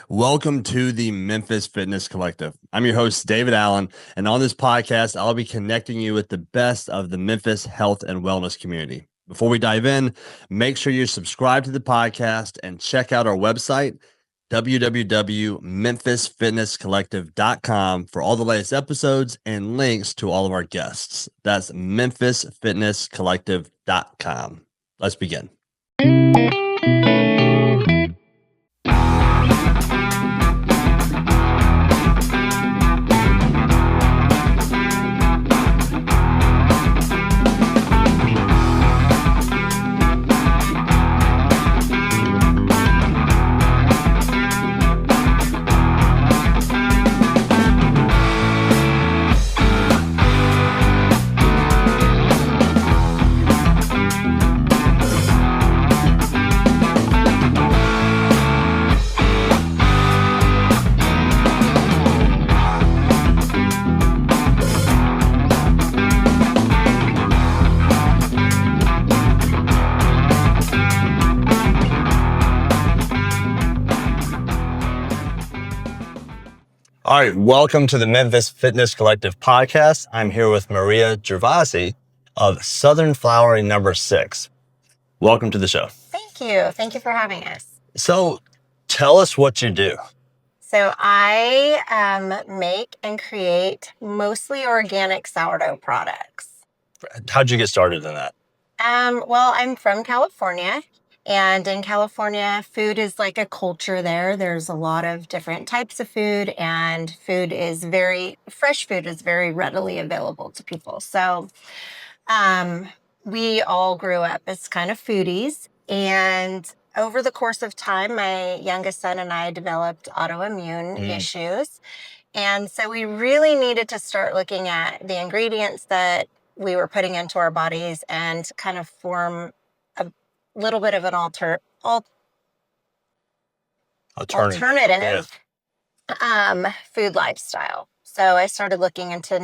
Welcome to the Memphis Fitness Collective. I'm your host, David Allen, and on this podcast, I'll be connecting you with the best of the Memphis health and wellness community. Before we dive in, make sure you're subscribed to the podcast and check out our website, www.memphisfitnesscollective.com, for all the latest episodes and links to all of our guests. That's memphisfitnesscollective.com. Let's begin. All right, welcome to the Memphis Fitness Collective podcast. I'm here with Maria Girvasse of Southern Flourery No. 6. Welcome to the show. Thank you. Thank you for having us. So tell us what you do. So I make and create mostly organic sourdough products. How'd you get started in that? Well, I'm from California. And in California, food is like a culture there. There's a lot of different types of food, and fresh food is very readily available to people. So we all grew up as kind of foodies. And over the course of time, my youngest son and I developed autoimmune issues. And so we really needed to start looking at the ingredients that we were putting into our bodies and kind of form little bit of an alternative food lifestyle. So I started looking into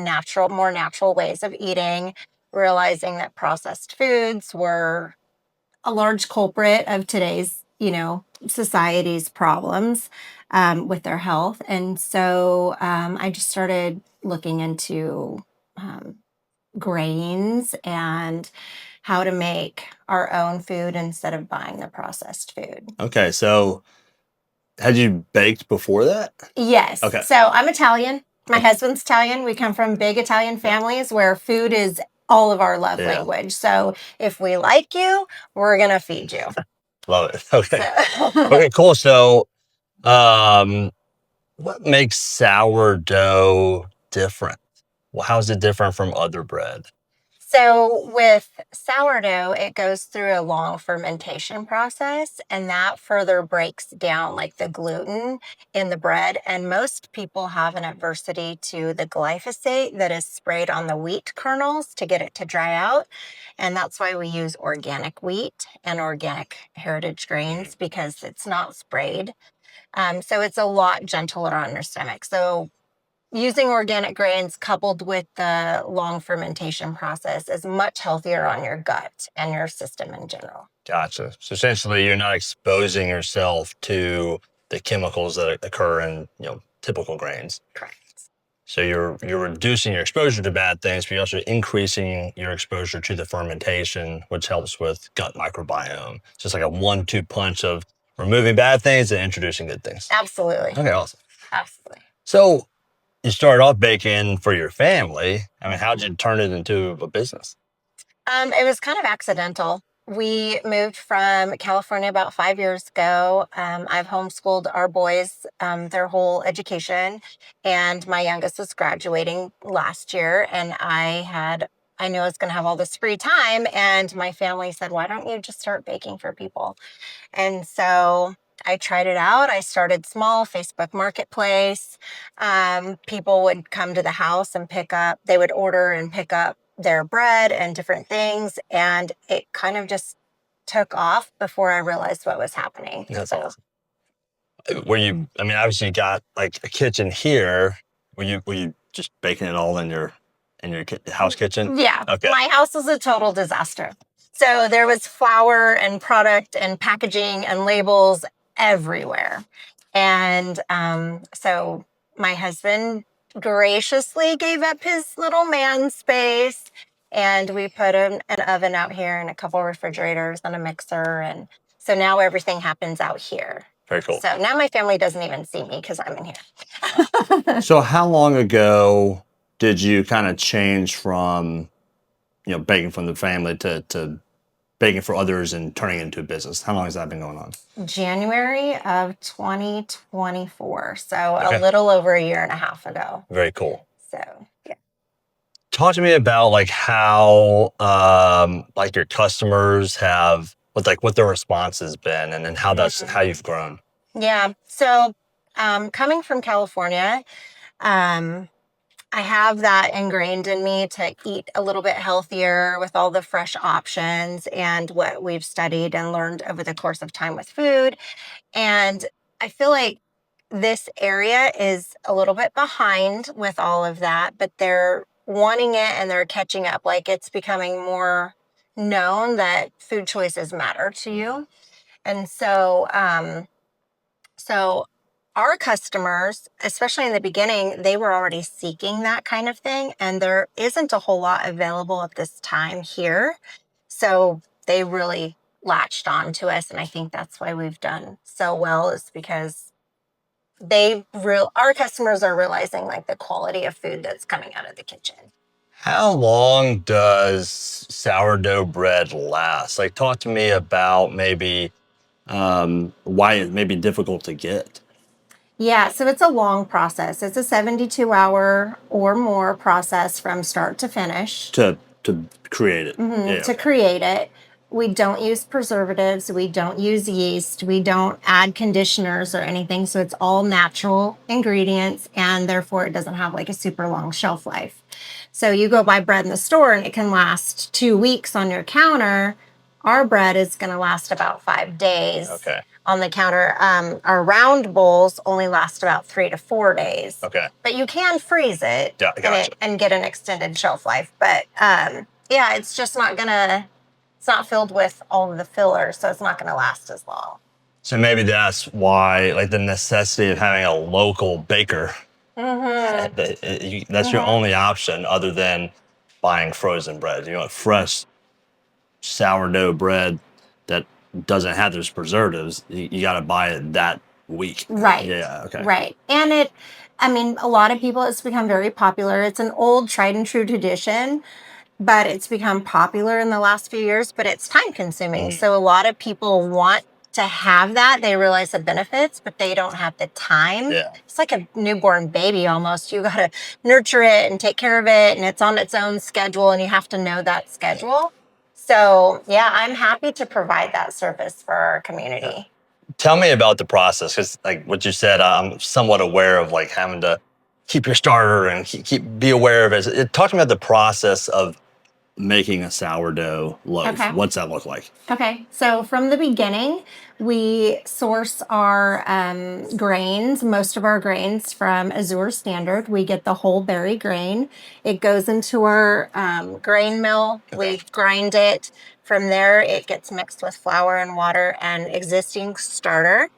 more natural ways of eating, realizing that processed foods were a large culprit of today's, society's problems with their health. And so I just started looking into grains and how to make our own food instead of buying the processed food. Okay, so had you baked before that? Yes. Okay. So I'm Italian. My husband's Italian. We come from big Italian families where food is all of our love language. So if we like you, we're going to feed you. Love it. Okay. Okay, cool. So what makes sourdough different? Well, how is it different from other bread? So with sourdough, it goes through a long fermentation process, and that further breaks down like the gluten in the bread. And most people have an adversity to the glyphosate that is sprayed on the wheat kernels to get it to dry out. And that's why we use organic wheat and organic heritage grains, because it's not sprayed. So it's a lot gentler on your stomach. So using organic grains coupled with the long fermentation process is much healthier on your gut and your system in general. Gotcha. So essentially, you're not exposing yourself to the chemicals that occur in, typical grains. Correct. So you're reducing your exposure to bad things, but you're also increasing your exposure to the fermentation, which helps with gut microbiome. It's just like a 1-2 punch of removing bad things and introducing good things. Absolutely. Okay, awesome. Absolutely. So you started off baking for your family. I mean, how did you turn it into a business? It was kind of accidental. We moved from California about 5 years ago. I've homeschooled our boys their whole education, and my youngest was graduating last year, and I knew I was going to have all this free time, and my family said, why don't you just start baking for people? And so I tried it out. I started small, Facebook Marketplace. People would come to the house and they would order and pick up their bread and different things. And it kind of just took off before I realized what was happening. That's awesome. Obviously you got like a kitchen here. Were you just baking it all in your house kitchen? Yeah. Okay. My house was a total disaster. So there was flour and product and packaging and labels everywhere. And so my husband graciously gave up his little man space, and we put an oven out here and a couple refrigerators and a mixer. And so now everything happens out here. Very cool. So now my family doesn't even see me because I'm in here. So how long ago did you kind of change from, baking from the family to baking for others and turning it into a business? How long has that been going on? January of 2024. So a little over a year and a half ago. Very cool. So, yeah. Talk to me about like how like your customers have what their response has been, and then how you've grown. Yeah. So coming from California, I have that ingrained in me to eat a little bit healthier with all the fresh options and what we've studied and learned over the course of time with food. And I feel like this area is a little bit behind with all of that, but they're wanting it and they're catching up. Like it's becoming more known that food choices matter to you. And so our customers, especially in the beginning, they were already seeking that kind of thing. And there isn't a whole lot available at this time here. So they really latched on to us. And I think that's why we've done so well, is because our customers are realizing like the quality of food that's coming out of the kitchen. How long does sourdough bread last? Like, talk to me about maybe why it may be difficult to get. Yeah, so it's a long process. It's a 72-hour or more process from start to finish. To create it. To create it. We don't use preservatives. We don't use yeast. We don't add conditioners or anything. So it's all natural ingredients, and therefore it doesn't have like a super long shelf life. So you go buy bread in the store and it can last 2 weeks on your counter. Our bread is going to last about 5 days on the counter. Our round bowls only last about 3 to 4 days. Okay. But you can freeze it, and get an extended shelf life. But yeah, it's just it's not filled with all of the fillers, so it's not going to last as long. So maybe that's why, like, the necessity of having a local baker. That's your only option other than buying frozen bread. You want fresh sourdough bread that doesn't have those preservatives. You got to buy it that week. Right. Yeah. Okay. Right. And a lot of people, it's become very popular. It's an old tried and true tradition, but it's become popular in the last few years, but it's time consuming. So a lot of people want to have that. They realize the benefits, but they don't have the time. Yeah. It's like a newborn baby almost. You got to nurture it and take care of it, and it's on its own schedule, and you have to know that schedule. So yeah, I'm happy to provide that service for our community. Yeah. Tell me about the process, because like what you said, I'm somewhat aware of like having to keep your starter and be aware of it. Talk to me about the process of making a sourdough loaf. Okay. What's that look like? Okay, so from the beginning, we source our grains, most of our grains from Azure Standard. We get the whole berry grain. It goes into our grain mill. We grind it. From there, it gets mixed with flour and water and existing starter.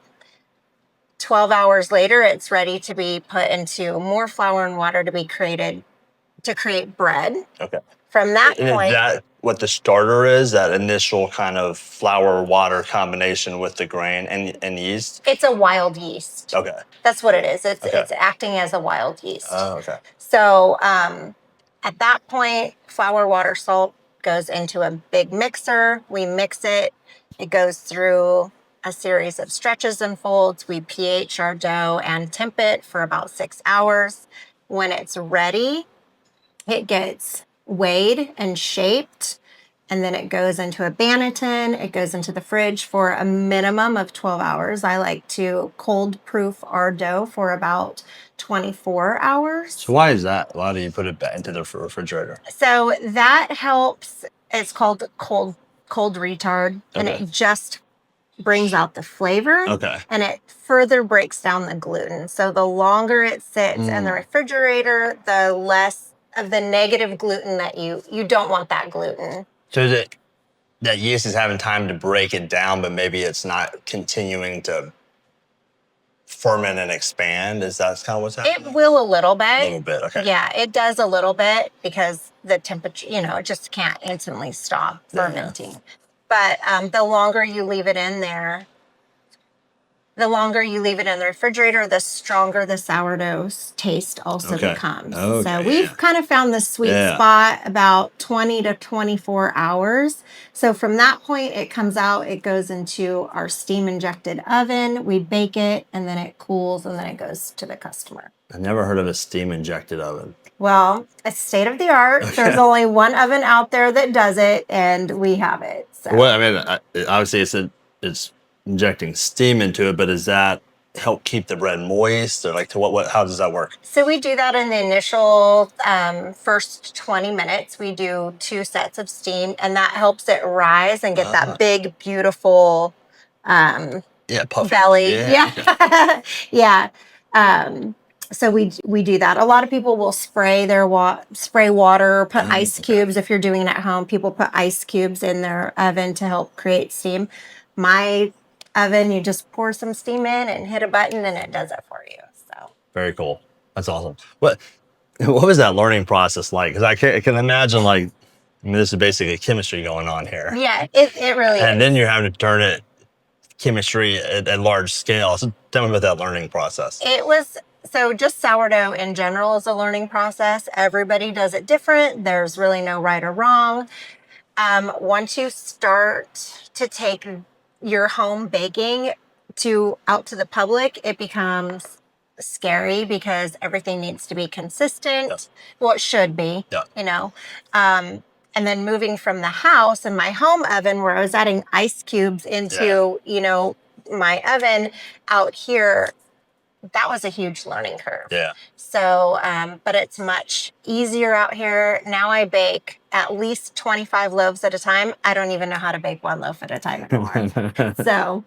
12 hours later, it's ready to be put into more flour and water to be created to create bread. Okay. From that point, is that what the starter is? That initial kind of flour water combination with the grain and yeast? It's a wild yeast. Okay. That's what it is. It's acting as a wild yeast. Oh, okay. So at that point, flour, water, salt goes into a big mixer. We mix it. It goes through a series of stretches and folds. We pH our dough and temp it for about 6 hours. When it's ready, it gets weighed and shaped, and then it goes into a banneton. It goes into the fridge for a minimum of 12 hours. I like to cold proof our dough for about 24 hours. So why is that? Why do you put it back into the refrigerator? So that helps. It's called cold retard, and it just brings out the flavor. Okay. And it further breaks down the gluten. So the longer it sits in the refrigerator, the less of the negative gluten that you don't want that gluten. So that yeast is having time to break it down, but maybe it's not continuing to ferment and expand? Is that kind of what's happening? It will a little bit. A little bit, okay. Yeah, it does a little bit because the temperature, it just can't instantly stop fermenting. But the longer you leave it in there, the longer you leave it in the refrigerator, the stronger the sourdough taste also becomes. So we've kind of found the sweet spot about 20 to 24 hours. So from that point, it comes out, it goes into our steam injected oven, we bake it, and then it cools, and then it goes to the customer. I've never heard of a steam injected oven. Well, it's state of the art. Okay. There's only one oven out there that does it, and we have it. So. Well, I mean, obviously it's injecting steam into it, but does that help keep the bread moist, or like how does that work? So we do that in the initial first 20 minutes. We do 2 sets of steam, and that helps it rise and get that big, beautiful puffy belly. Yeah. So we do that. A lot of people will spray their spray water, put ice cubes. If you're doing it at home, people put ice cubes in their oven to help create steam. My oven, you just pour some steam in and hit a button, and it does it for you. So very cool. That's awesome. What was that learning process like? Because I can imagine, like, I mean, this is basically chemistry going on here. Yeah, it really is. And then you're having to turn it chemistry at large scale. So tell me about that learning process. So just sourdough in general is a learning process. Everybody does it different. There's really no right or wrong. Once you start to take your home baking out to the public, it becomes scary because everything needs to be consistent. Yep. Well, it should be, and then moving from the house and my home oven where I was adding ice cubes into, my oven out here, that was a huge learning curve. Yeah. So, but it's much easier out here. Now I bake at least 25 loaves at a time. I don't even know how to bake 1 loaf at a time anymore. So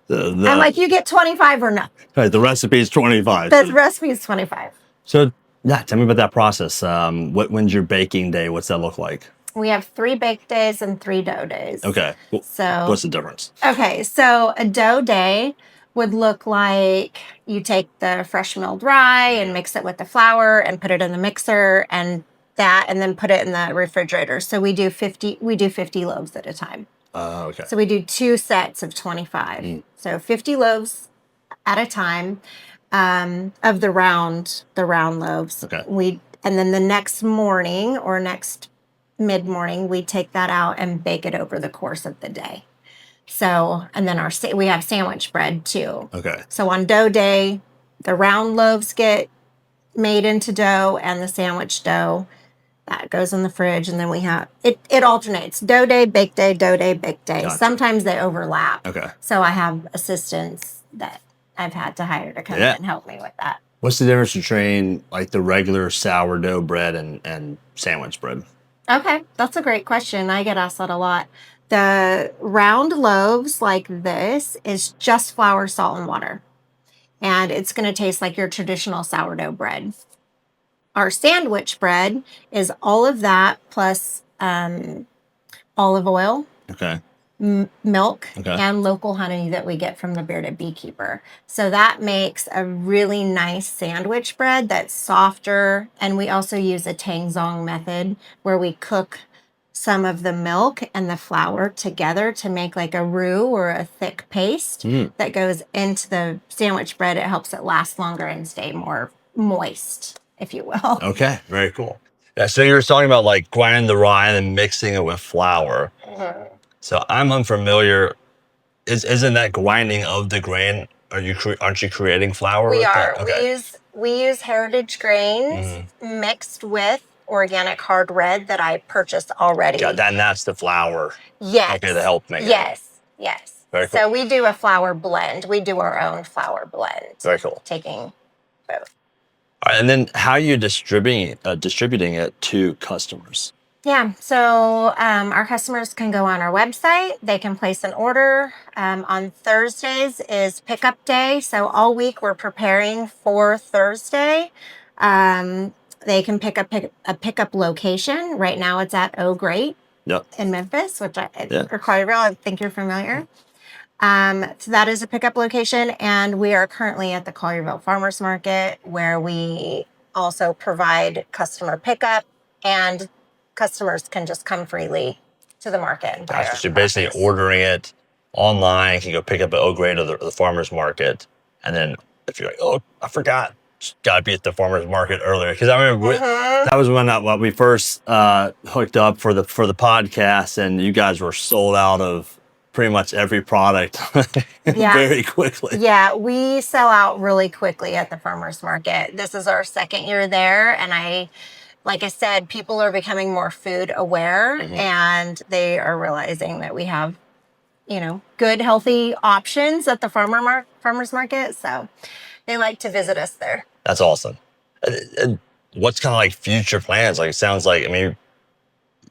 I'm like, you get 25 or no. Right, the recipe is 25. The recipe is 25. So tell me about that process. When's your baking day? What's that look like? We have 3 bake days and 3 dough days. Okay. So what's the difference? Okay, so a dough day would look like you take the fresh milled rye and mix it with the flour and put it in the mixer and then put it in the refrigerator. So we do 50 loaves at a time. Okay. So we do 2 sets of 25. So 50 loaves at a time of the round loaves. Okay. And then the next morning or next mid-morning, we take that out and bake it over the course of the day. So, and then we have sandwich bread too. Okay. So on dough day, the round loaves get made into dough, and the sandwich dough that goes in the fridge. And then we have it alternates: dough day, bake day, dough day, bake day. Gotcha. Sometimes they overlap. Okay. So I have assistants that I've had to hire to come in and help me with that. What's the difference between like the regular sourdough bread and sandwich bread? Okay, that's a great question. I get asked that a lot. The round loaves like this is just flour, salt, and water. And it's going to taste like your traditional sourdough bread. Our sandwich bread is all of that plus olive oil, milk, and local honey that we get from the bearded beekeeper. So that makes a really nice sandwich bread that's softer. And we also use a tangzong method where we cook some of the milk and the flour together to make like a roux or a thick paste that goes into the sandwich bread. It helps it last longer and stay more moist, if you will. Okay, very cool. Yeah, so you were talking about like grinding the rye and then mixing it with flour. So I'm unfamiliar. Isn't that grinding of the grain? Aren't you creating flour? We with are. That? Okay. We use heritage grains mixed with organic hard red that I purchased already. And that's the flour. Yes. Okay, the help maker. Yes. Very cool. So we do a flour blend. We do our own flour blend. Very cool. Taking both. All right, and then how are you distributing it to customers? Yeah, so our customers can go on our website. They can place an order. On Thursdays is pickup day. So all week we're preparing for Thursday. They can pick up a pickup location. Right now it's at Oh Great in Memphis, or Collierville. I think you're familiar. So that is a pickup location, and we are currently at the Collierville Farmers Market, where we also provide customer pickup, and customers can just come freely to the market and buy our So you're basically produce. ordering it online. You can go pick up at Eau Grade or the farmer's market, and then if you're like, oh, I forgot, got to be at the farmer's market earlier, because I remember that was when we first hooked up for the podcast, and you guys were sold out of pretty much every product very quickly. Yeah, we sell out really quickly at the farmer's market. This is our second year there, and like I said, people are becoming more food aware, and they are realizing that we have, good, healthy options at the farmer's market. So they like to visit us there. That's awesome. And what's kind of like future plans? Like, it sounds like,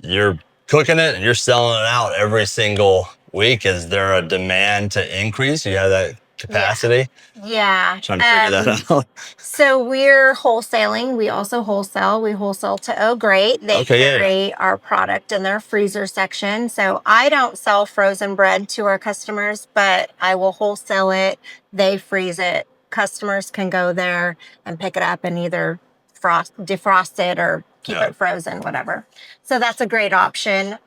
you're cooking it and you're selling it out every single week. Is there a demand to increase? You have that capacity? Yeah. Trying to figure that out. So we're wholesaling. We also wholesale. We wholesale to Oh Great. They carry our product in their freezer section. So I don't sell frozen bread to our customers, but I will wholesale it. They freeze it. Customers can go there and pick it up and either defrost it or keep it frozen, whatever. So that's a great option.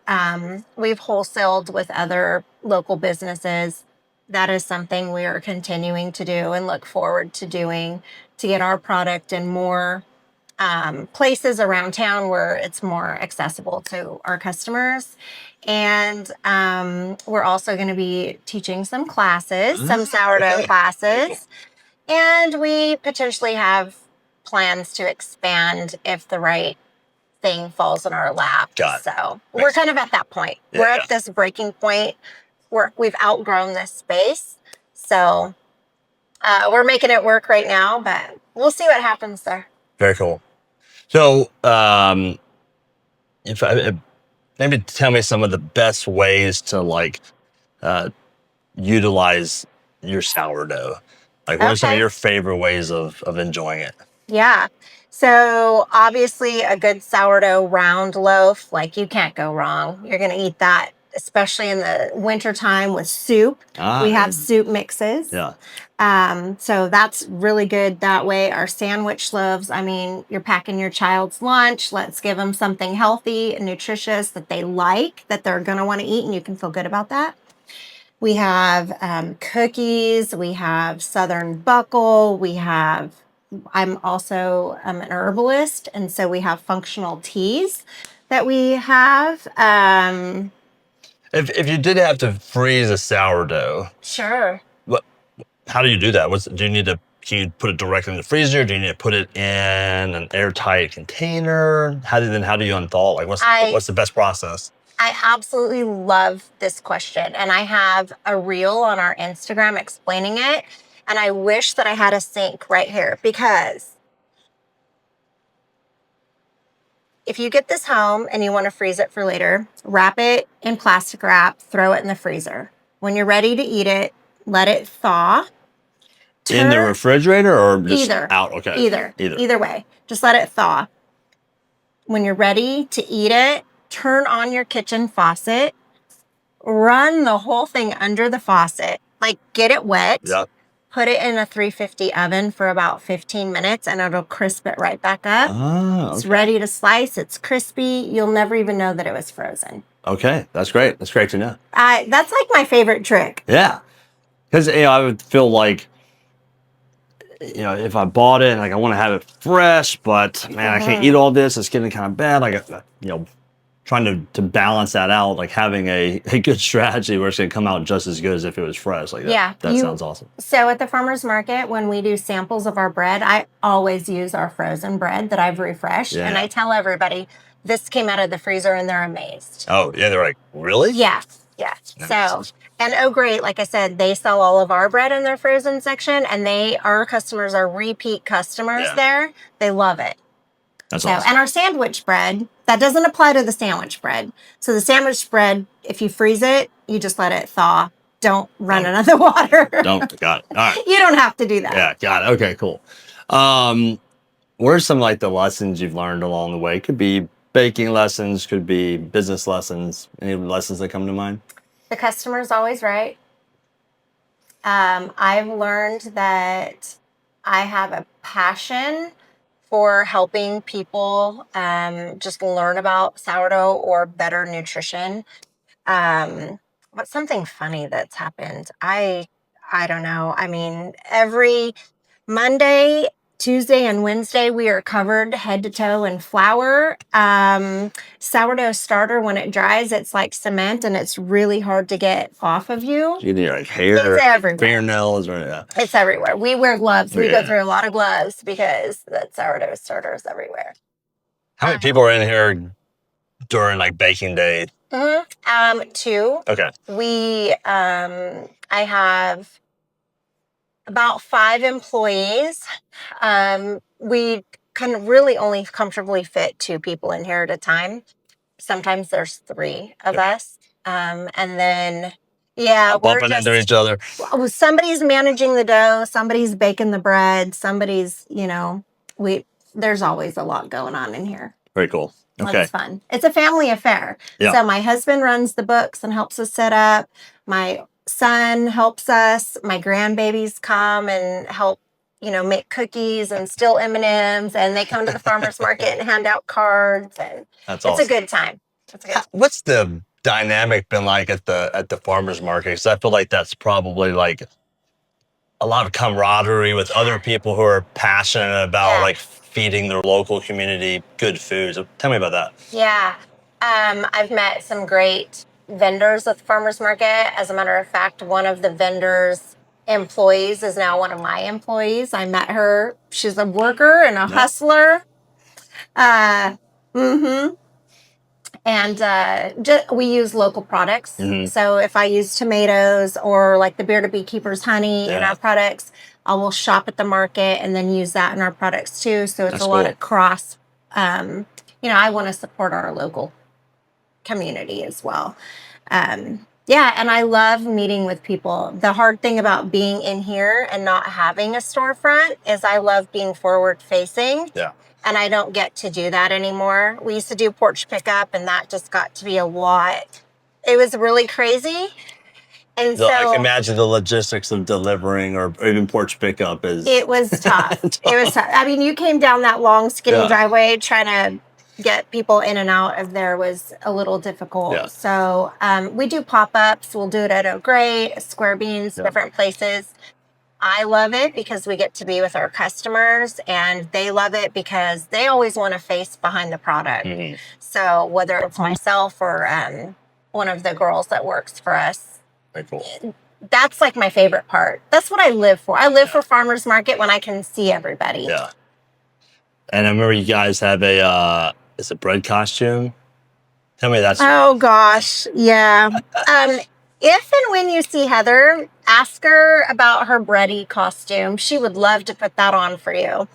We've wholesaled with other local businesses. That is something we are continuing to do and look forward to doing, to get our product in more places around town where it's more accessible to our customers. And we're also going to be teaching some classes, some sourdough classes. And we potentially have plans to expand if the right thing falls in our lap. So we're kind of at that point. We're at this breaking point. We've outgrown this space. So we're making it work right now, but we'll see what happens there. Very cool. So maybe tell me some of the best ways to utilize your sourdough. Like, what are some of your favorite ways of enjoying it? Yeah. So obviously a good sourdough round loaf, like, you can't go wrong. You're going to eat that, especially in the wintertime with soup. We have soup mixes. So that's really good that way. Our sandwich loaves, you're packing your child's lunch. Let's give them something healthy and nutritious that they like, that they're going to want to eat, and you can feel good about that. We have cookies. We have Southern buckle. I'm also an herbalist, and so we have functional teas that we have. If you did have to freeze a sourdough, sure. How do you do that? Can you put it directly in the freezer? Do you need to put it in an airtight container? How do you unthaw it? Like, what's the best process? I absolutely love this question, and I have a reel on our Instagram explaining it. And I wish that I had a sink right here, because if you get this home and you want to freeze it for later, wrap it in plastic wrap, throw it in the freezer. When you're ready to eat it, let it thaw. In the refrigerator or just either out? Okay. Either way. Just let it thaw. When you're ready to eat it, turn on your kitchen faucet, run the whole thing under the faucet, like, get it wet. Put it in a 350 oven for about 15 minutes, and it'll crisp it right back up. It's ready to slice. It's crispy. You'll never even know that it was frozen. Okay, that's great. That's great to know. That's like my favorite trick. Yeah, because I would feel like, if I bought it and I want to have it fresh, but man, I can't eat all this. It's getting kind of bad. Trying to balance that out, like having a good strategy where it's going to come out just as good as if it was fresh. Like that. That sounds awesome. So at the farmer's market, when we do samples of our bread, I always use our frozen bread that I've refreshed. And I tell everybody, this came out of the freezer, and they're amazed. Oh, yeah. They're like, really? Yeah. Nice. So, and Oh Great, like I said, they sell all of our bread in their frozen section, and our customers are repeat customers there. They love it. That's awesome. And our sandwich bread, that doesn't apply to the sandwich bread. So the sandwich bread, if you freeze it, you just let it thaw. Don't run it under water. Got it. All right. You don't have to do that. Yeah, got it. Okay, cool. What are some the lessons you've learned along the way? Could be baking lessons, could be business lessons. Any lessons that come to mind? The customer's always right. I've learned that I have a passion for helping people just learn about sourdough or better nutrition. What's something funny that's happened? I don't know. I mean, every Monday, Tuesday, and Wednesday, we are covered head to toe in flour. Sourdough starter, when it dries, it's like cement and it's really hard to get off of you. You need like hair, It's everywhere. fingernails, or yeah. It's everywhere. We wear gloves. We go through a lot of gloves because that sourdough starter is everywhere. How many people are in here during like baking day? 2. Okay. I have about 5 employees. We can really only comfortably fit 2 people in here at a time. Sometimes there's 3 of us. And then, we're bumping into each other. Somebody's managing the dough. Somebody's baking the bread. Somebody's, there's always a lot going on in here. Very cool. Okay. It's fun. It's a family affair. Yeah. So my husband runs the books and helps us set up. My son helps us. My grandbabies come and help, make cookies and still M&Ms. And they come to the farmer's market and hand out cards. And That's awesome. It's a good time. What's the dynamic been like at the farmer's market? Because I feel like that's probably like a lot of camaraderie with other people who are passionate about like feeding their local community good food. So tell me about that. Yeah. I've met some great vendors at the farmer's market. As a matter of fact, one of the vendors' employees is now one of my employees. I met her. She's a worker and a hustler. And we use local products. So if I use tomatoes or like the Bearded Beekeeper's honey in our products, I will shop at the market and then use that in our products too. So it's a lot of cross. I want to support our local community as well. And I love meeting with people. The hard thing about being in here and not having a storefront is I love being forward facing. Yeah. And I don't get to do that anymore. We used to do porch pickup, and that just got to be a lot. It was really crazy. And so I can imagine the logistics of delivering or even porch pickup is. It was tough. It was tough. I mean, you came down that long, skinny driveway trying to get people in and out of there was a little difficult. Yeah. So we do pop-ups. We'll do it at O'Grady, Square Beans, different places. I love it because we get to be with our customers, and they love it because they always want to face behind the product. So whether it's myself or one of the girls that works for us, very cool. That's like my favorite part. That's what I live for. I live for farmers market when I can see everybody. Yeah. And I remember you guys have it's a bread costume. Tell me that's. Oh gosh, yeah. If and when you see Heather, ask her about her bready costume. She would love to put that on for you.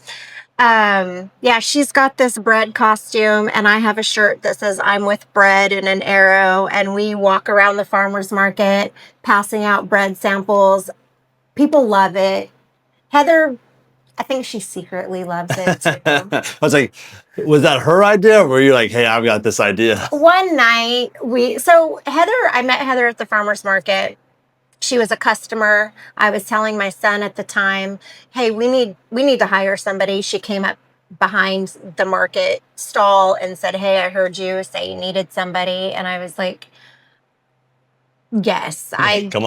She's got this bread costume, and I have a shirt that says I'm with bread and an arrow, and we walk around the farmer's market passing out bread samples. People love it. Heather, I think she secretly loves it too. I was like, was that her idea, or were you like, hey, I've got this idea? One night I met Heather at the farmer's market. She was a customer. I was telling my son at the time, hey, we need to hire somebody. She came up behind the market stall and said, hey, I heard you say you needed somebody. And I was like, yes, come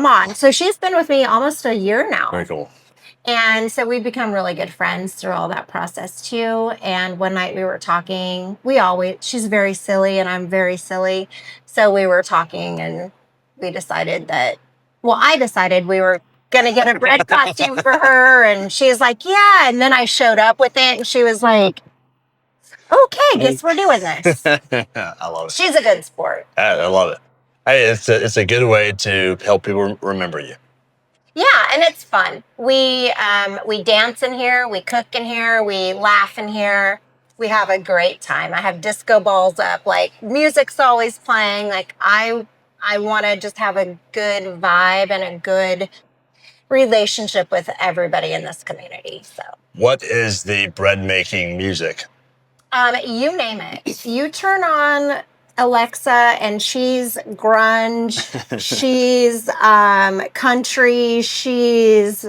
on. So she's been with me almost a year now. Very cool. And so we've become really good friends through all that process too. And one night we were talking, she's very silly and I'm very silly. So we were talking and I decided we were going to get a bread costume for her. And she's like, yeah. And then I showed up with it and she was like, okay, guess we're doing this. I love it. She's a good sport. I love it. Hey, it's a good way to help people remember you. Yeah, and it's fun. We dance in here, we cook in here, we laugh in here. We have a great time. I have disco balls up, like music's always playing. Like I want to just have a good vibe and a good relationship with everybody in this community. So, what is the bread making music? You name it. You turn on Alexa, and she's grunge, she's country, she's,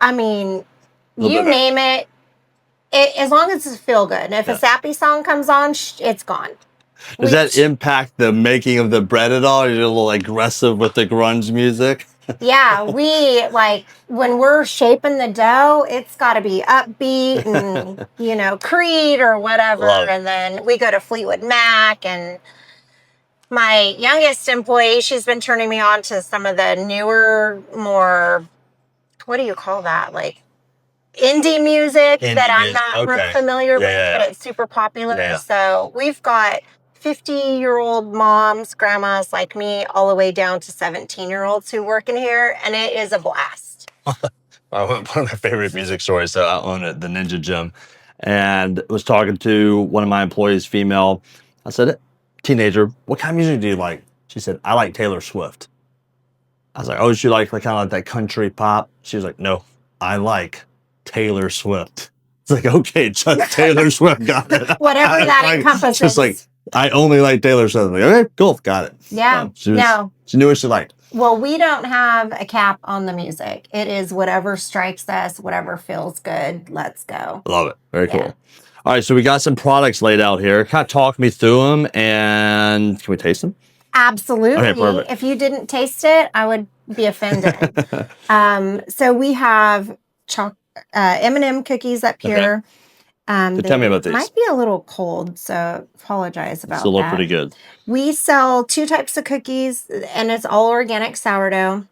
I mean, you name it, as long as it's feel good. If a sappy song comes on, it's gone. Does that impact the making of the bread at all? Are you a little aggressive with the grunge music? Yeah, we like when we're shaping the dough, it's got to be upbeat and, you know, Creed or whatever. And then we go to Fleetwood Mac, and my youngest employee, she's been turning me on to some of the newer, more, what do you call that? Like indie music that I'm not real familiar with, but it's super popular. Yeah. So we've got 50-year-old moms, grandmas like me, all the way down to 17-year-olds who work in here, and it is a blast. One of my favorite music stories, so I own it, the Ninja Gym, and was talking to one of my employees, female. I said, teenager, what kind of music do you like? She said, I like Taylor Swift. I was like, oh, she like kind of like that country pop? She was like, no, I like Taylor Swift. It's like, okay, just Taylor Swift, got it. Whatever that encompasses. Just like, I only like Taylor Swift. Like, okay, cool, got it. Yeah, she knew what she liked. Well, we don't have a cap on the music. It is whatever strikes us, whatever feels good. Let's go. Love it. Very cool. All right, so we got some products laid out here. Kind of talk me through them, and can we taste them? Absolutely. Okay, perfect. If you didn't taste it, I would be offended. So we have M&M cookies up here. So tell me about these. Might be a little cold, so apologize about that. Still look pretty good. We sell 2 types of cookies, and it's all organic sourdough.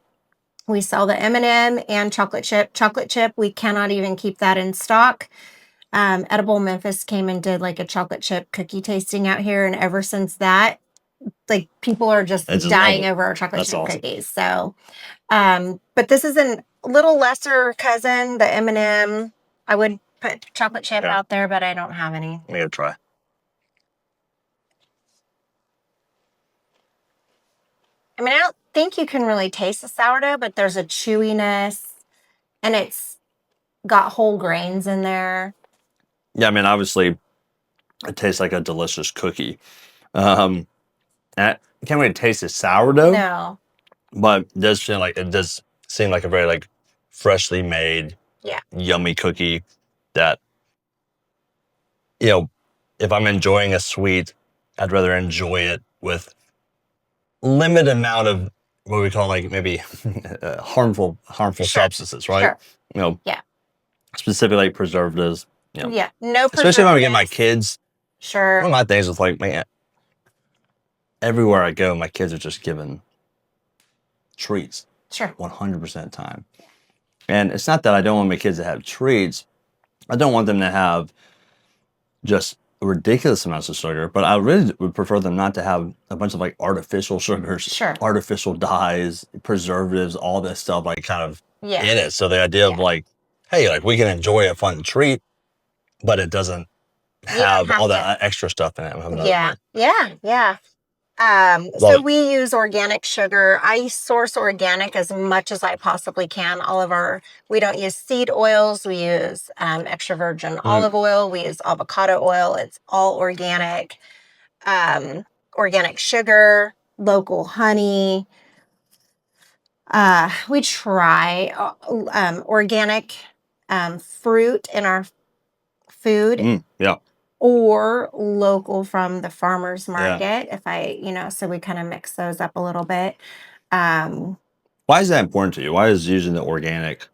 We sell the M&M and chocolate chip. Chocolate chip, we cannot even keep that in stock. Edible Memphis came and did like a chocolate chip cookie tasting out here, and ever since that, like people are just dying over our chocolate chip cookies. So, but this is a little lesser cousin, the M&M. I would put chocolate chip out there, but I don't have any. I'm gonna try. I mean, I don't think you can really taste the sourdough, but there's a chewiness, and it's got whole grains in there. Yeah, I mean, obviously, it tastes like a delicious cookie. I can't really taste the sourdough. No. But it does seem like a very like freshly made, yummy cookie that, you know, if I'm enjoying a sweet, I'd rather enjoy it with limited amount of what we call like maybe harmful substances, right? Sure. You know, specifically like preservatives. You know. Yeah, no preservatives. Especially when we get my kids. Sure. One of my things is like, man, everywhere I go, my kids are just given treats. Sure. 100% of the time. And it's not that I don't want my kids to have treats. I don't want them to have just ridiculous amounts of sugar, but I really would prefer them not to have a bunch of like artificial sugars, artificial dyes, preservatives, all this stuff like kind of in it. So the idea of like, hey, like we can enjoy a fun treat, but it doesn't have all that extra stuff in it. Yeah. So we use organic sugar. I source organic as much as I possibly can. We don't use seed oils. We use extra virgin olive oil. We use avocado oil. It's all organic. Organic sugar, local honey. We try organic fruit in our food. Or local from the farmers market, so we kind of mix those up a little bit. Why is that important to you? Why is using the organic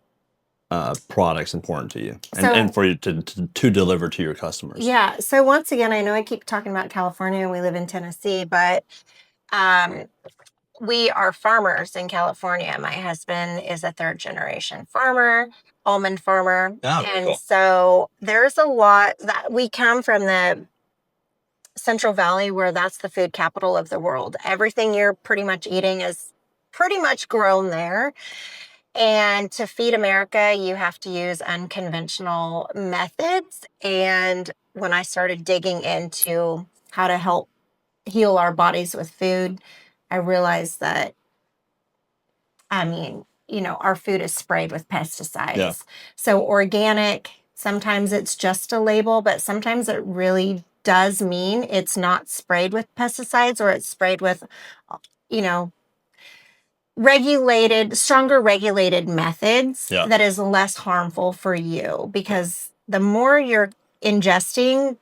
products important to you and for you to deliver to your customers? Yeah. So once again, I know I keep talking about California and we live in Tennessee, but we are farmers in California. My husband is a 3rd-generation farmer, almond farmer. And so there's a lot that we come from the Central Valley, where that's the food capital of the world. Everything you're pretty much eating is pretty much grown there. And to feed America, you have to use unconventional methods. And when I started digging into how to help heal our bodies with food, I realized that, our food is sprayed with pesticides. Yeah. So organic, sometimes it's just a label, but sometimes it really does mean it's not sprayed with pesticides or it's sprayed with, stronger regulated methods that is less harmful for you, because the more you're ingesting,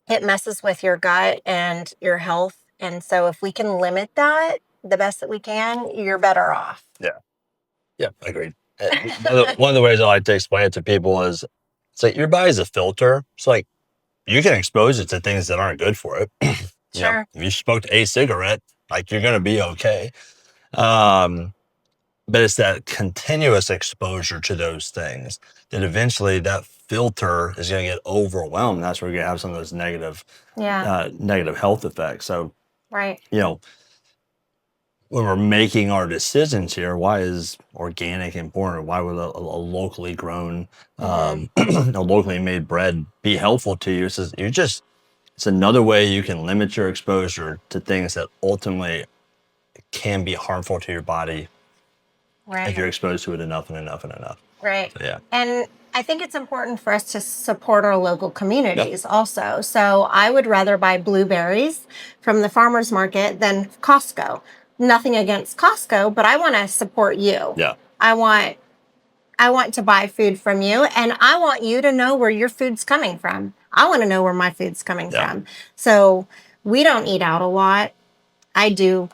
it messes with your gut and your health. And so if we can limit that the best that we can, you're better off. Yeah, agreed. One of the ways I like to explain it to people is, it's like your body's a filter. It's like you can expose it to things that aren't good for it. Sure. If you smoked a cigarette, like, you're going to be okay. But it's that continuous exposure to those things that eventually that filter is going to get overwhelmed. That's where you're going to have some of those negative health effects. So, right. When we're making our decisions here, why is organic important? Why would a locally grown, a locally made bread be helpful to you? It's another way you can limit your exposure to things that ultimately can be harmful to your body if you're exposed to it enough and enough and enough. Right. So, yeah. And I think it's important for us to support our local communities also. So I would rather buy blueberries from the farmers market than Costco. Nothing against Costco, but I want to support you. Yeah. I want to buy food from you, and I want you to know where your food's coming from. I want to know where my food's coming from. So we don't eat out a lot. I do.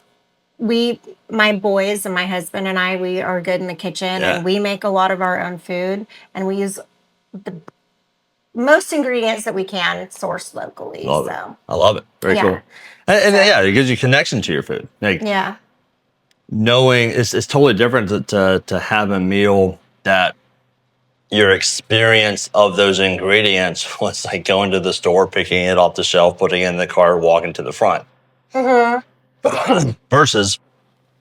My boys and my husband and I, we are good in the kitchen, and we make a lot of our own food, and we use the most ingredients that we can source locally. I love it. Very cool. And it gives you connection to your food. Like, knowing it's totally different to have a meal that your experience of those ingredients was like going to the store, picking it off the shelf, putting it in the car, walking to the front. Versus,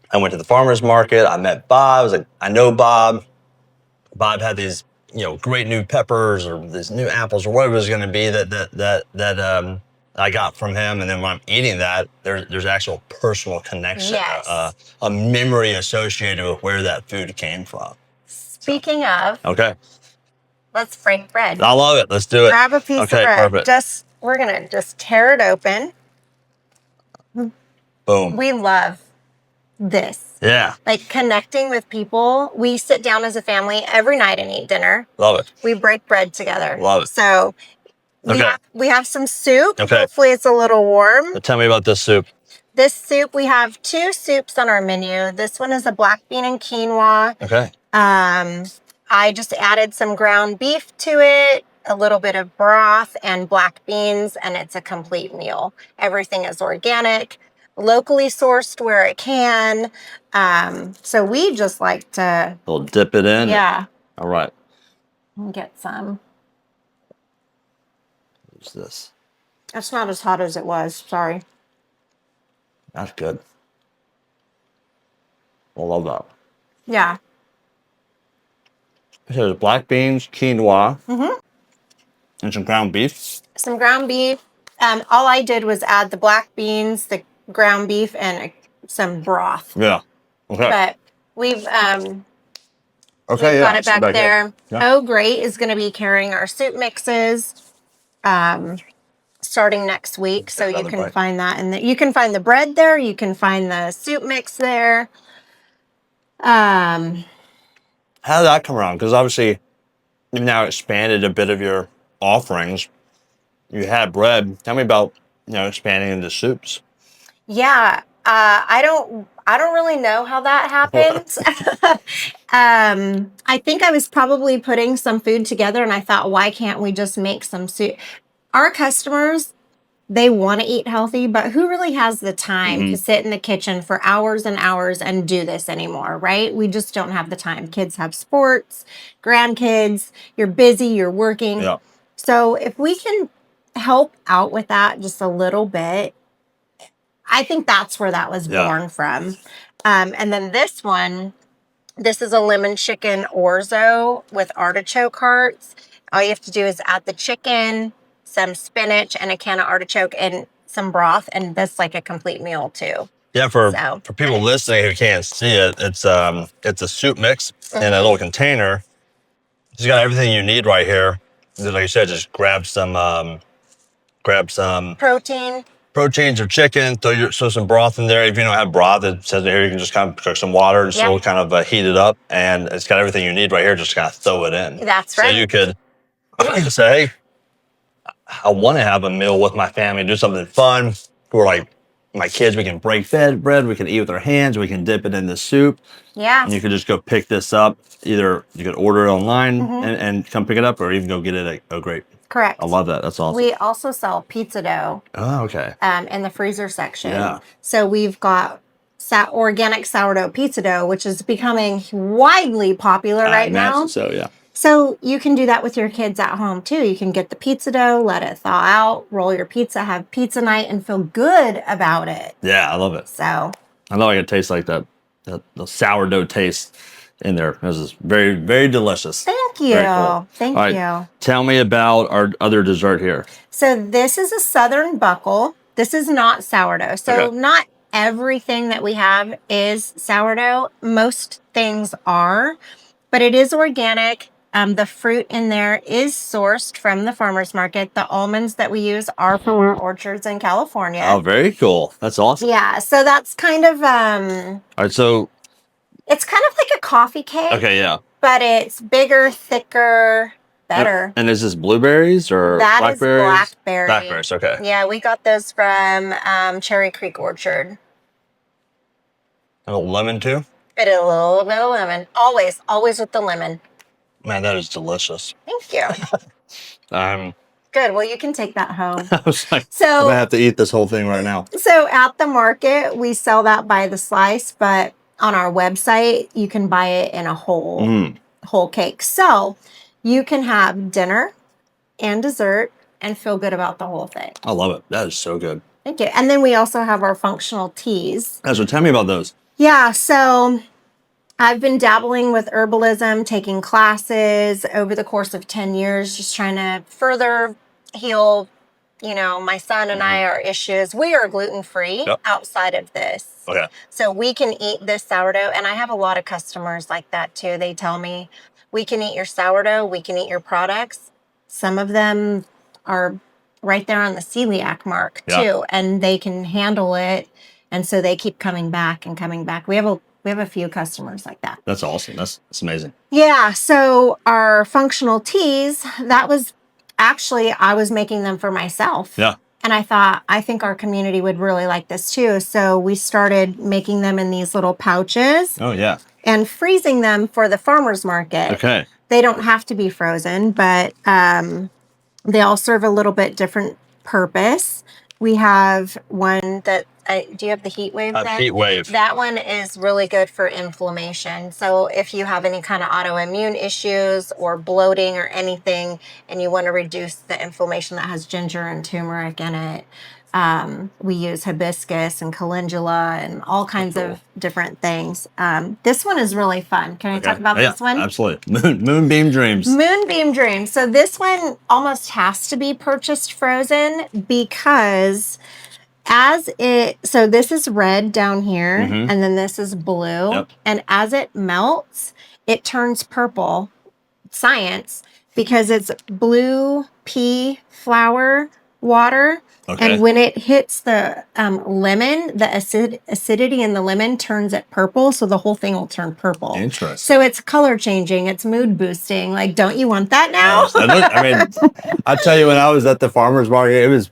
I went to the farmer's market. I met Bob. I was like, I know Bob. Bob had these, great new peppers or these new apples or whatever it was going to be that I got from him. And then when I'm eating that, there's actual personal connection, a memory associated with where that food came from. Speaking of, let's break bread. I love it. Let's do it. Grab a piece of bread. Perfect. We're gonna just tear it open. Boom. We love this. Yeah. Like connecting with people. We sit down as a family every night and eat dinner. Love it. We break bread together. Love it. So we have some soup. Okay. Hopefully it's a little warm. Tell me about this soup. This soup, we have 2 soups on our menu. This one is a black bean and quinoa. Okay. I just added some ground beef to it, a little bit of broth and black beans, and it's a complete meal. Everything is organic, locally sourced where it can. So we just like to... We'll dip it in. Yeah. All right. Get some. What's this? That's not as hot as it was. Sorry. That's good. I love that. Yeah. So there's black beans, quinoa, and some ground beef. Some ground beef. All I did was add the black beans, the ground beef, and some broth. Yeah. Okay. But we've got it back there. Yeah. Oh, Great is going to be carrying our soup mixes starting next week. So you can find that. And you can find the bread there. You can find the soup mix there. How did that come around? Because obviously you've now expanded a bit of your offerings. You had bread. Tell me about, expanding into soups. Yeah. I don't really know how that happened. I think I was probably putting some food together and I thought, why can't we just make some soup? Our customers, they want to eat healthy, but who really has the time to sit in the kitchen for hours and hours and do this anymore, right? We just don't have the time. Kids have sports, grandkids, you're busy, you're working. Yeah. So if we can help out with that just a little bit, I think that's where that was born from. And then this one, this is a lemon chicken orzo with artichoke hearts. All you have to do is add the chicken, some spinach, and a can of artichoke, and some broth, and that's like a complete meal too. Yeah, for people listening who can't see it, it's a soup mix in a little container. It's got everything you need right here. Like you said, just grab some grab some Proteins or chicken, throw some broth in there. If you don't have broth, it says here you can just kind of cook some water and still kind of heat it up, and it's got everything you need right here. Just kind of throw it in. That's right. So you could say, hey, I want to have a meal with my family, do something fun. We're like, my kids, we can break bread, we can eat with our hands, we can dip it in the soup. Yeah. And you could just go pick this up. Either you could order it online and come pick it up, or even go get it at Great. Correct. I love that. That's awesome. We also sell pizza dough. Oh, okay. In the freezer section. Yeah. So we've got organic sourdough pizza dough, which is becoming widely popular right now. So, yeah. So you can do that with your kids at home too. You can get the pizza dough, let it thaw out, roll your pizza, have pizza night, and feel good about it. Yeah, I love it. So I know it tastes like the sourdough taste in there. This is very, very delicious. Thank you. Cool. Thank you. Tell me about our other dessert here. So this is a Southern buckle. This is not sourdough. So not everything that we have is sourdough. Most things are, but it is organic. The fruit in there is sourced from the farmers market. The almonds that we use are from our orchards in California. Oh, very cool. That's awesome. Yeah, so that's kind of all right, so it's kind of like a coffee cake. Okay, yeah. But it's bigger, thicker, better. And is this blueberries or blackberries? That is blackberry. Blackberries, okay. Yeah, we got those from Cherry Creek Orchard. A little lemon too? It is a little bit of lemon. Always with the lemon. Man, that is delicious. Thank you. Good. Well, you can take that home. I was like, so I'm gonna have to eat this whole thing right now. So at the market, we sell that by the slice, but on our website, you can buy it in a whole cake. So you can have dinner and dessert and feel good about the whole thing. I love it. That is so good. Thank you. And then we also have our functional teas. So tell me about those. Yeah. So I've been dabbling with herbalism, taking classes over the course of 10 years, just trying to further heal, my son and I, our issues. We are gluten-free outside of this. Okay. So we can eat this sourdough. And I have a lot of customers like that too. They tell me, we can eat your sourdough, we can eat your products. Some of them are right there on the celiac mark too, and they can handle it. And so they keep coming back and coming back. We have a few customers like that. That's awesome. That's amazing. Yeah. So our functional teas, that was actually, I was making them for myself. Yeah. And I think our community would really like this too. So we started making them in these little pouches. Oh, yeah. And freezing them for the farmers market. Okay. They don't have to be frozen, but they all serve a little bit different purpose. We have one that, do you have the heat wave? Heat wave. That one is really good for inflammation. So if you have any kind of autoimmune issues or bloating or anything, and you want to reduce the inflammation, that has ginger and turmeric in it. We use hibiscus and calendula and all kinds of different things. This one is really fun. Can I talk about this one? Absolutely. Moonbeam Dreams. Moonbeam Dreams. So this one almost has to be purchased frozen because so this is red down here and then this is blue. Yep. And as it melts, it turns purple. Science, because it's blue pea flower water. Okay. And when it hits the lemon, the acidity in the lemon turns it purple. So the whole thing will turn purple. Interesting. So it's color changing. It's mood boosting. Like, don't you want that now? I tell you, when I was at the farmer's market, it was,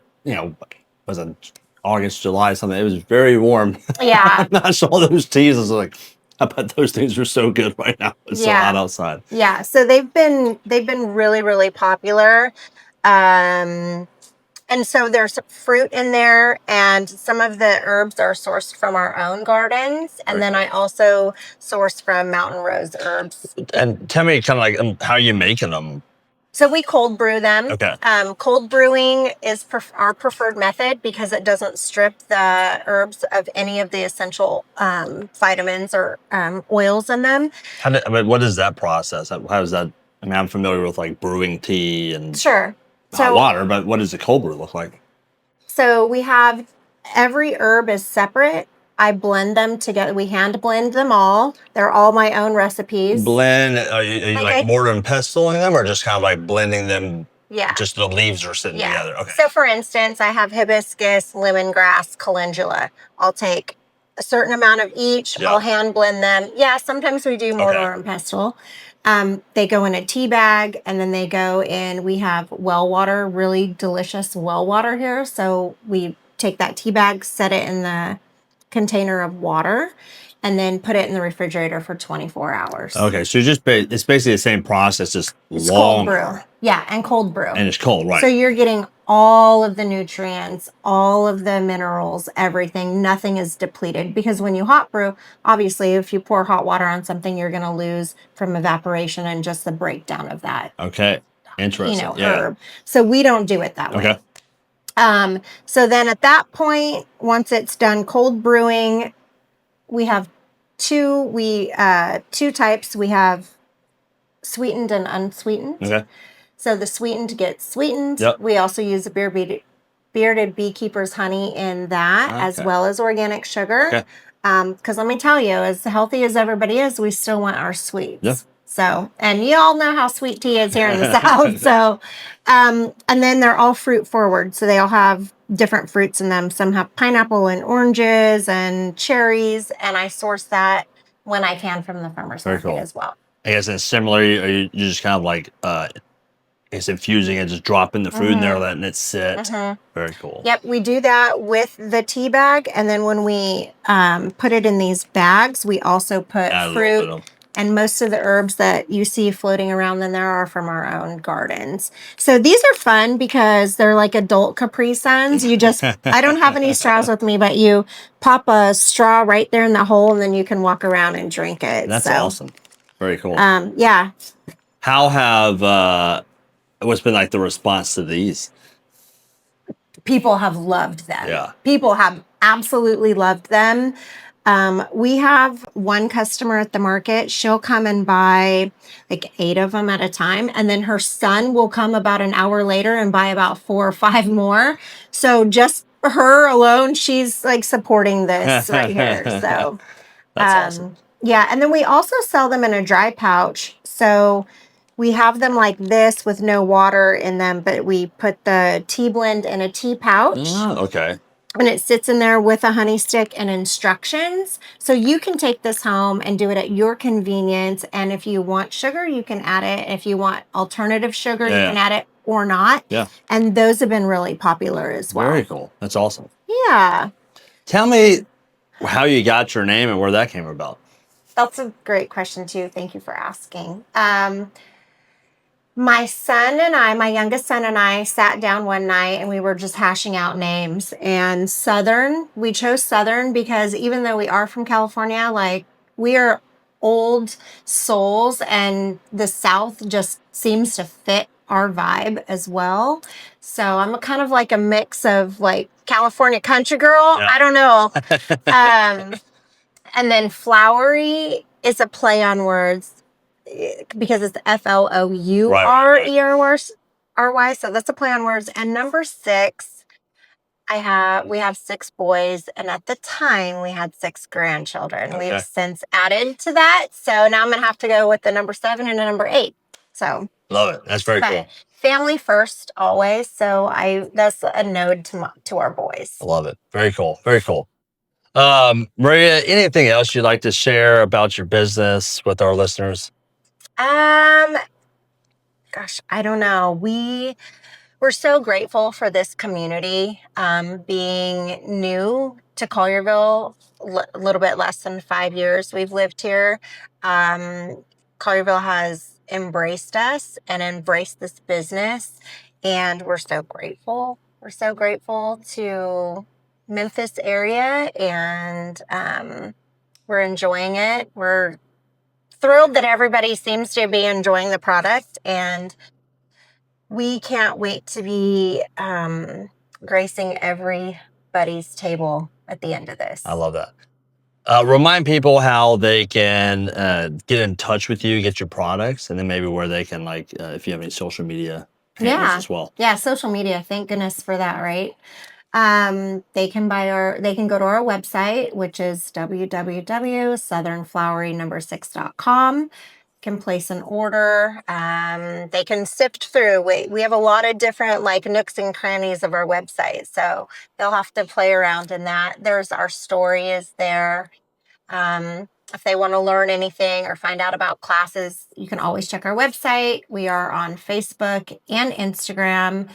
was it August, July, something. It was very warm. Yeah. I saw those teas. I was like, I bet those things are so good right now. It's so hot outside. Yeah. So they've been really, really popular. And so there's fruit in there, and some of the herbs are sourced from our own gardens. And then I also source from Mountain Rose Herbs. And tell me kind of like how you making them. So we cold brew them. Okay. Cold brewing is our preferred method because it doesn't strip the herbs of any of the essential vitamins or oils in them. What is that process? How is that? I'm familiar with like brewing tea and sure. Hot water, but what does the cold brew look like? So we have every herb is separate. I blend them together. We hand blend them all. They're all my own recipes. Blend? Are you like mortar and pestling them, or just kind of like blending them Yeah. Just the leaves are sitting together. Okay. So for instance, I have hibiscus, lemongrass, calendula. I'll take a certain amount of each. Yeah. I'll hand blend them. Yeah, sometimes we do mortar and pestle. They go in a tea bag, and then they go in, we have well water, really delicious well water here. So we take that tea bag, set it in the container of water, and then put it in the refrigerator for 24 hours. Okay, so it's basically the same process, just It's long. cold brew. Yeah, and cold brew. And it's cold, right? So you're getting all of the nutrients, all of the minerals, everything. Nothing is depleted, because when you hot brew, obviously, if you pour hot water on something, you're going to lose from evaporation and just the breakdown of that. Okay, interesting. Herb. So we don't do it that way. Okay. So then at that point, once it's done cold brewing, we have two types. We have sweetened and unsweetened. Okay. So the sweetened gets sweetened. Yep. We also use the bearded beekeeper's honey in that, as well as organic sugar. Okay. Because let me tell you, as healthy as everybody is, we still want our sweets. Yeah. So, and you all know how sweet tea is here in the South. So, and then they're all fruit forward. So they all have different fruits in them. Some have pineapple and oranges and cherries. And I source that when I can from the farmer's market as well. I guess it's similar. You just kind of like, it's infusing it, just dropping the food in there, letting it sit. Very cool. Yep, we do that with the tea bag. And then when we put it in these bags, we also put fruit. And most of the herbs that you see floating around in there are from our own gardens. So these are fun because they're like adult Capri Suns. You just, I don't have any straws with me, but you pop a straw right there in the hole, and then you can walk around and drink it. That's awesome. Very cool. Yeah. How have, what's been like the response to these? People have loved them. Yeah. People have absolutely loved them. We have one customer at the market. She'll come and buy like 8 of them at a time. And then her son will come about an hour later and buy about 4 or 5 more. So just her alone, she's like supporting this right here. So that's awesome. Yeah. And then we also sell them in a dry pouch. So we have them like this with no water in them, but we put the tea blend in a tea pouch. Oh, okay. And it sits in there with a honey stick and instructions. So you can take this home and do it at your convenience. And if you want sugar, you can add it. If you want alternative sugar, you can add it or not. Yeah. And those have been really popular as well. Very cool. That's awesome. Yeah. Tell me how you got your name and where that came about. That's a great question too. Thank you for asking. My son and I, my youngest son and I, sat down one night and we were just hashing out names. And Southern, we chose Southern because even though we are from California, like we are old souls, and the South just seems to fit our vibe as well. So I'm kind of like a mix of like California country girl. Yeah. I don't know. And then Flourery is a play on words, because it's Flourery. So that's a play on words. And number 6, we have 6 boys, and at the time we had 6 grandchildren. We've since added to that. So now I'm gonna have to go with the number 7 and the number 8. So love it. That's very cool. Family first always. So that's a node to our boys. I love it. Very cool. Very cool. Maria, anything else you'd like to share about your business with our listeners? Gosh, I don't know. We're so grateful for this community. Being new to Collierville, a little bit less than 5 years we've lived here. Collierville has embraced us and embraced this business, and we're so grateful. We're so grateful to Memphis area, and we're enjoying it. We're thrilled that everybody seems to be enjoying the product, and we can't wait to be gracing everybody's table at the end of this. I love that. Remind people how they can get in touch with you, get your products, and then maybe where they can, like, if you have any social media handles as well. Yeah, social media. Thank goodness for that, right? They can go to our website, which is www.southernflourery6.com. can place an order. They can sift through. We have a lot of different like nooks and crannies of our website, so they'll have to play around in that. There's our story is there. If they want to learn anything or find out about classes, you can always check our website. We are on Facebook and Instagram.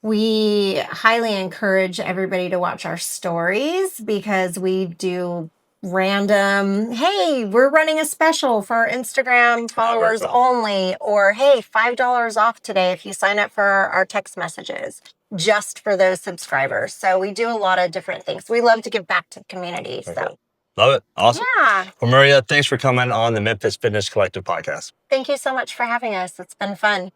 We highly encourage everybody to watch our stories because we do random, hey, we're running a special for our Instagram followers only, or hey, $5 off today if you sign up for our text messages, just for those subscribers. So we do a lot of different things. We love to give back to the community. So love it. Awesome. yeah. Well, Maria, thanks for coming on the Memphis Fitness Collective podcast. Thank you so much for having us. It's been fun.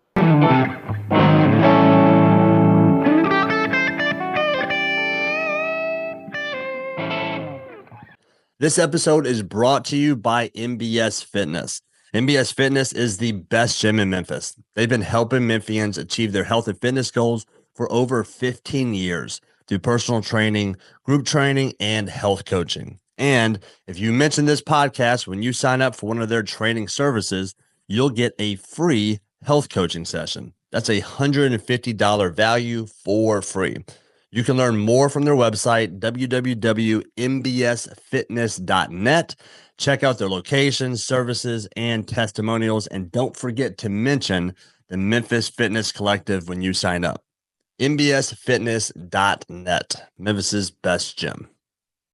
This episode is brought to you by MBS Fitness. MBS Fitness is the best gym in Memphis. They've been helping Memphians achieve their health and fitness goals for over 15 years through personal training, group training, and health coaching. And if you mention this podcast when you sign up for one of their training services, you'll get a free health coaching session. That's a $150 value for free. You can learn more from their website, www.mbsfitness.net. Check out their locations, services, and testimonials. And don't forget to mention the Memphis Fitness Collective when you sign up. mbsfitness.net, Memphis's best gym.